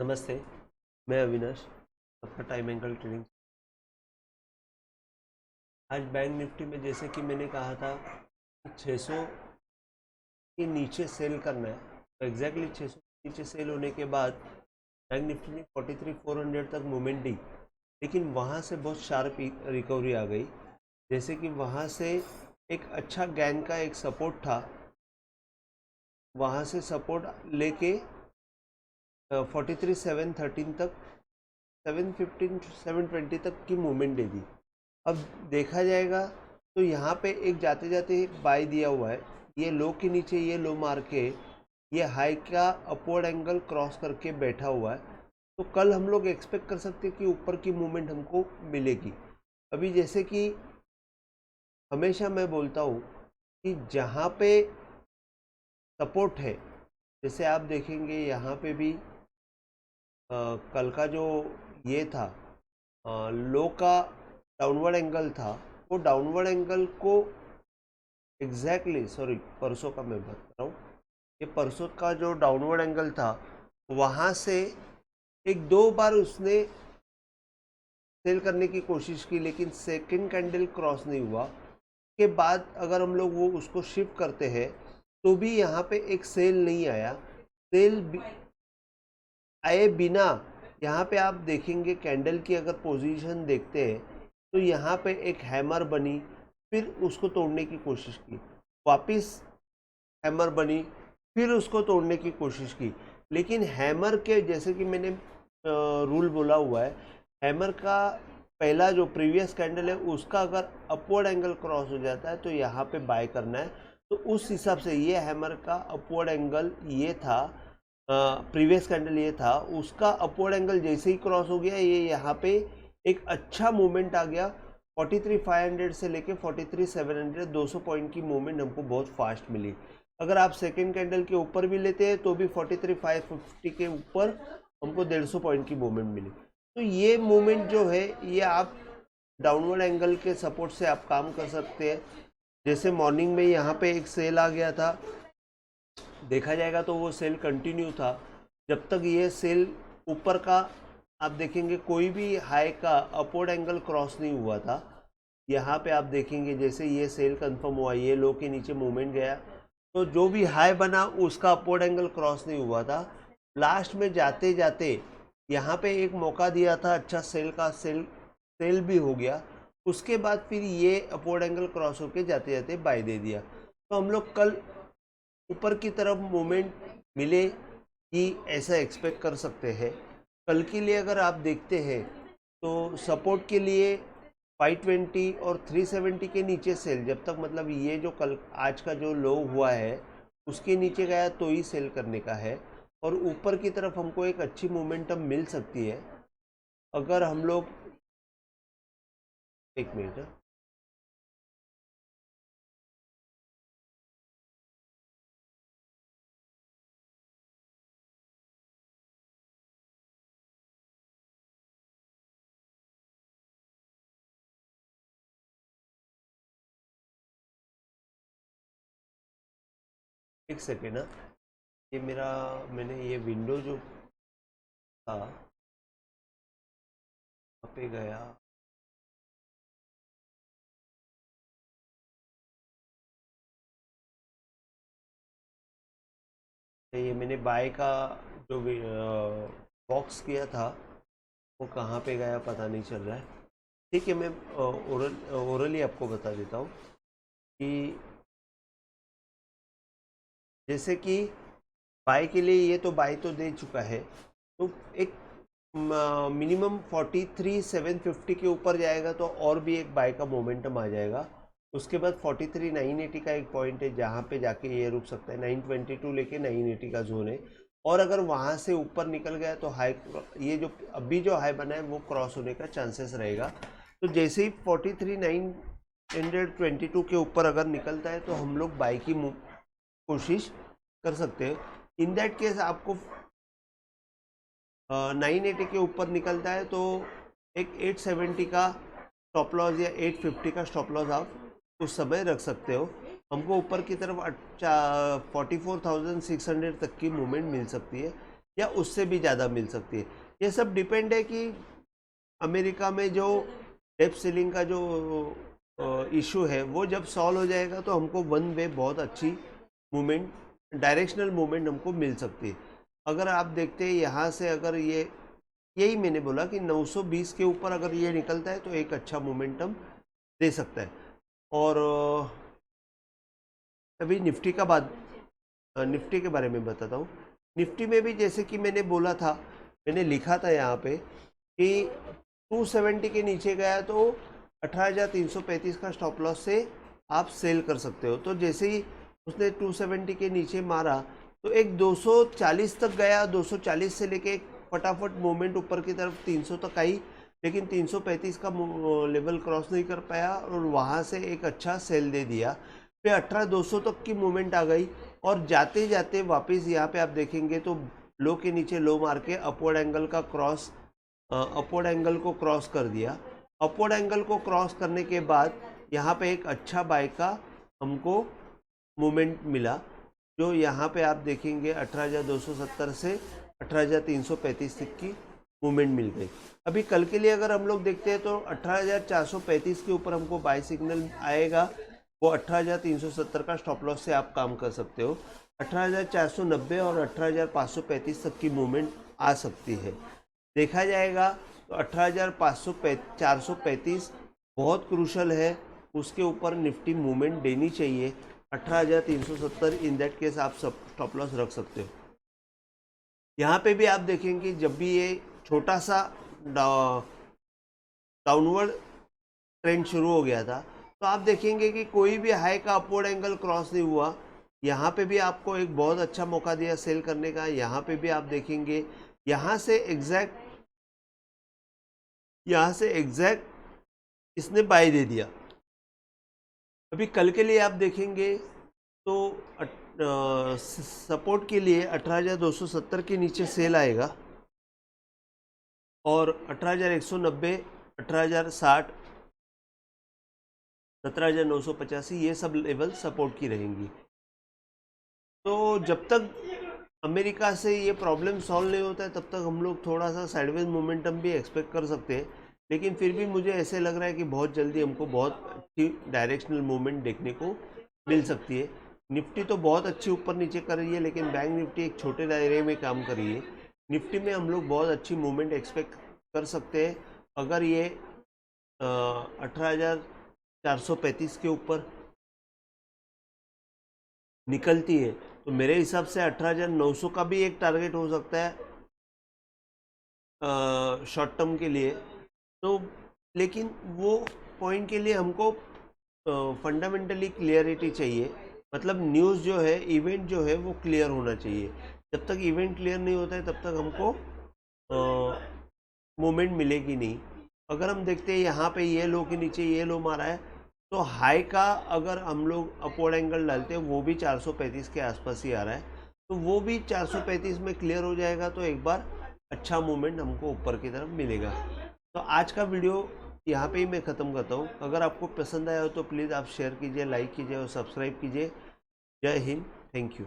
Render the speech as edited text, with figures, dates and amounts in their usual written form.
नमस्ते, मैं अविनाश, आपका टाइम एंगल ट्रेडिंग। आज बैंक निफ्टी में जैसे कि मैंने कहा था कि 600 के नीचे सेल करना है, तो एग्जैक्टली 600 के नीचे सेल होने के बाद बैंक निफ्टी ने 43,400 तक मूवमेंट दी, लेकिन वहाँ से बहुत शार्प रिकवरी आ गई। जैसे कि वहाँ से एक अच्छा गैन का एक सपोर्ट था, वहाँ से सपोर्ट लेके 43,713 तक 715 720 तक की मूवमेंट दे दी। अब देखा जाएगा तो यहाँ पे एक जाते जाते एक बाय दिया हुआ है, ये लो के नीचे ये लो मार के ये हाई का अपवर्ड एंगल क्रॉस करके बैठा हुआ है। तो कल हम लोग एक्सपेक्ट कर सकते हैं कि ऊपर की मूवमेंट हमको मिलेगी। अभी जैसे कि हमेशा मैं बोलता हूँ कि जहाँ पे सपोर्ट है, जैसे आप देखेंगे यहाँ पे भी कल का जो ये था लो का डाउनवर्ड एंगल था, वो डाउनवर्ड एंगल को एग्जैक्टली सॉरी परसों का मैं बात कर रहा हूँ, ये परसों का जो डाउनवर्ड एंगल था वहाँ से एक दो बार उसने सेल करने की कोशिश की, लेकिन सेकंड कैंडल क्रॉस नहीं हुआ। के बाद अगर हम लोग वो उसको शिफ्ट करते हैं तो भी यहाँ पे एक सेल नहीं आया। सेल आए बिना यहाँ पे आप देखेंगे कैंडल की अगर पोजीशन देखते हैं तो यहाँ पे एक हैमर बनी, फिर उसको तोड़ने की कोशिश की, वापस हैमर बनी, फिर उसको तोड़ने की कोशिश की। लेकिन हैमर के जैसे कि मैंने रूल बोला हुआ है, हैमर का पहला जो प्रीवियस कैंडल है उसका अगर अपवर्ड एंगल क्रॉस हो जाता है तो यहाँ पे बाय करना है। तो उस हिसाब से ये हैमर का अपवर्ड एंगल ये था, प्रीवियस कैंडल ये था, उसका अपवर्ड एंगल जैसे ही क्रॉस हो गया ये यहाँ पे एक अच्छा मूवमेंट आ गया। 43,500 से लेके 43,700 200 पॉइंट की मूवमेंट हमको बहुत फास्ट मिली। अगर आप सेकेंड कैंडल के ऊपर भी लेते हैं तो भी 43,550 के ऊपर हमको 150 पॉइंट की मूवमेंट मिली। तो ये मूवमेंट जो है ये आप डाउनवर्ड एंगल के सपोर्ट से आप काम कर सकते हैं। जैसे मॉर्निंग में यहाँ पे एक सेल आ गया था, देखा जाएगा तो वो सेल कंटिन्यू था जब तक ये सेल ऊपर का आप देखेंगे कोई भी हाई का अपवर्ड एंगल क्रॉस नहीं हुआ था। यहाँ पे आप देखेंगे जैसे ये सेल कंफर्म हुआ, ये लो के नीचे मूवमेंट गया, तो जो भी हाई बना उसका अपवर्ड एंगल क्रॉस नहीं हुआ था। लास्ट में जाते जाते यहाँ पे एक मौका दिया था अच्छा सेल का, सेल भी हो गया। उसके बाद फिर ये अपवर्ड एंगल क्रॉस होके जाते जाते बाय दे दिया। तो हम लोग कल ऊपर की तरफ मूवमेंट मिले कि ऐसा एक्सपेक्ट कर सकते हैं। कल के लिए अगर आप देखते हैं तो सपोर्ट के लिए 520 और 370 के नीचे सेल, जब तक मतलब ये जो कल आज का जो लो हुआ है उसके नीचे गया तो ही सेल करने का है। और ऊपर की तरफ हमको एक अच्छी मोमेंटम मिल सकती है अगर हम लोग एक मिनट एक सेकेंड ना, ये मेरा मैंने ये विंडो जो था वहाँ पे गया, ये मैंने बाय का जो बॉक्स किया था वो कहाँ पे गया पता नहीं चल रहा है। ठीक है, मैं ओरली आपको बता देता हूँ कि जैसे कि बाय के लिए ये तो बाय तो दे चुका है, तो एक मिनिमम 43,750 के ऊपर जाएगा तो और भी एक बाय का मोमेंटम आ जाएगा। उसके बाद 43,980 का एक पॉइंट है जहाँ पे जाके ये रुक सकता है, 922 लेके 980 का जोन है। और अगर वहाँ से ऊपर निकल गया तो हाई, ये जो अभी जो हाई बना है वो क्रॉस होने का चांसेस रहेगा। तो जैसे ही 43,922 के ऊपर अगर निकलता है तो हम लोग बाय की कोशिश कर सकते हैं। इन दैट केस आपको 980 के ऊपर निकलता है तो एक 870 का स्टॉप लॉस या 850 का स्टॉप लॉस आप उस समय रख सकते हो। हमको ऊपर की तरफ 44,600 तक की मूवमेंट मिल सकती है। या उससे भी ज़्यादा मिल सकती है। ये सब डिपेंड है कि अमेरिका में जो डेप्थ सीलिंग का जो इशू है वो जब सॉल्व हो जाएगा तो हमको वन वे बहुत अच्छी मूवमेंट, डायरेक्शनल मूवमेंट हमको मिल सकती है। अगर आप देखते हैं यहाँ से, अगर ये यही मैंने बोला कि 920 के ऊपर अगर ये निकलता है तो एक अच्छा मोमेंटम दे सकता है। और अभी निफ्टी का बात, निफ्टी के बारे में बताता हूँ। निफ्टी में भी जैसे कि मैंने बोला था, मैंने लिखा था यहाँ पे कि 270 के नीचे गया तो 18,335 का स्टॉप लॉस से आप सेल कर सकते हो। तो जैसे ही उसने 270 के नीचे मारा तो एक 240 तक गया, 240 से लेके एक फटाफट मूवमेंट ऊपर की तरफ 300 तक आई, लेकिन 335 का लेवल क्रॉस नहीं कर पाया और वहाँ से एक अच्छा सेल दे दिया। फिर 18,200 तक की मूवमेंट आ गई और जाते जाते वापस यहाँ पे आप देखेंगे तो लो के नीचे लो मार के अपवर्ड एंगल का क्रॉस, अपवर्ड एंगल को क्रॉस कर दिया। अपवर्ड एंगल को क्रॉस करने के बाद यहाँ पे एक अच्छा बाय का हमको मूवमेंट मिला, जो यहाँ पे आप देखेंगे 18,270 से 18,335 तक की मूवमेंट मिल गई। अभी कल के लिए अगर हम लोग देखते हैं तो 18,435 के ऊपर हमको बाय सिग्नल आएगा, वो 18,370 का स्टॉप लॉस से आप काम कर सकते हो। 18,490 और 18,535 तक की मूवमेंट आ सकती है, देखा जाएगा। तो 18,435 बहुत क्रूशल है, उसके ऊपर निफ्टी मूवमेंट देनी चाहिए। 18,370 इन दैट केस आप सब स्टॉप लॉस रख सकते हो। यहाँ पे भी आप देखेंगे जब भी ये छोटा सा डाउनवर्ड ट्रेंड शुरू हो गया था तो आप देखेंगे कि कोई भी हाई का अपवर्ड एंगल क्रॉस नहीं हुआ। यहाँ पे भी आपको एक बहुत अच्छा मौका दिया सेल करने का। यहाँ पे भी आप देखेंगे यहाँ से एग्जैक्ट इसने बाय दे दिया। अभी कल के लिए आप देखेंगे तो सपोर्ट के लिए 18,270 के नीचे सेल आएगा और 18,190, 18,060, 17,985 ये सब लेवल सपोर्ट की रहेंगी। तो जब तक अमेरिका से ये प्रॉब्लम सॉल्व नहीं होता है तब तक हम लोग थोड़ा सा साइडवेज मोमेंटम भी एक्सपेक्ट कर सकते हैं, लेकिन फिर भी मुझे ऐसे लग रहा है कि बहुत जल्दी हमको बहुत अच्छी डायरेक्शनल मूवमेंट देखने को मिल सकती है। निफ्टी तो बहुत अच्छी ऊपर नीचे कर रही है, लेकिन बैंक निफ्टी एक छोटे दायरे में काम कर रही है। निफ्टी में हम लोग बहुत अच्छी मूवमेंट एक्सपेक्ट कर सकते हैं अगर ये 18,435 के ऊपर निकलती है तो मेरे हिसाब से 18,900 का भी एक टारगेट हो सकता है शॉर्ट टर्म के लिए। तो लेकिन वो पॉइंट के लिए हमको फंडामेंटली क्लियरिटी चाहिए, मतलब न्यूज़ जो है, इवेंट जो है वो क्लियर होना चाहिए। जब तक इवेंट क्लियर नहीं होता है तब तक हमको मूवमेंट मिलेगी नहीं। अगर हम देखते हैं यहाँ पे ये लो के नीचे ये लो मारा है तो हाई का अगर हम लोग अपवर्ड एंगल डालते हैं वो भी 435 के आसपास ही आ रहा है, तो वो भी 435 में क्लियर हो जाएगा तो एक बार अच्छा मूवमेंट हमको ऊपर की तरफ मिलेगा। तो आज का वीडियो यहाँ पे ही मैं ख़त्म करता हूँ। अगर आपको पसंद आया हो तो प्लीज़ आप शेयर कीजिए, लाइक कीजिए और सब्सक्राइब कीजिए। जय हिंद, थैंक यू।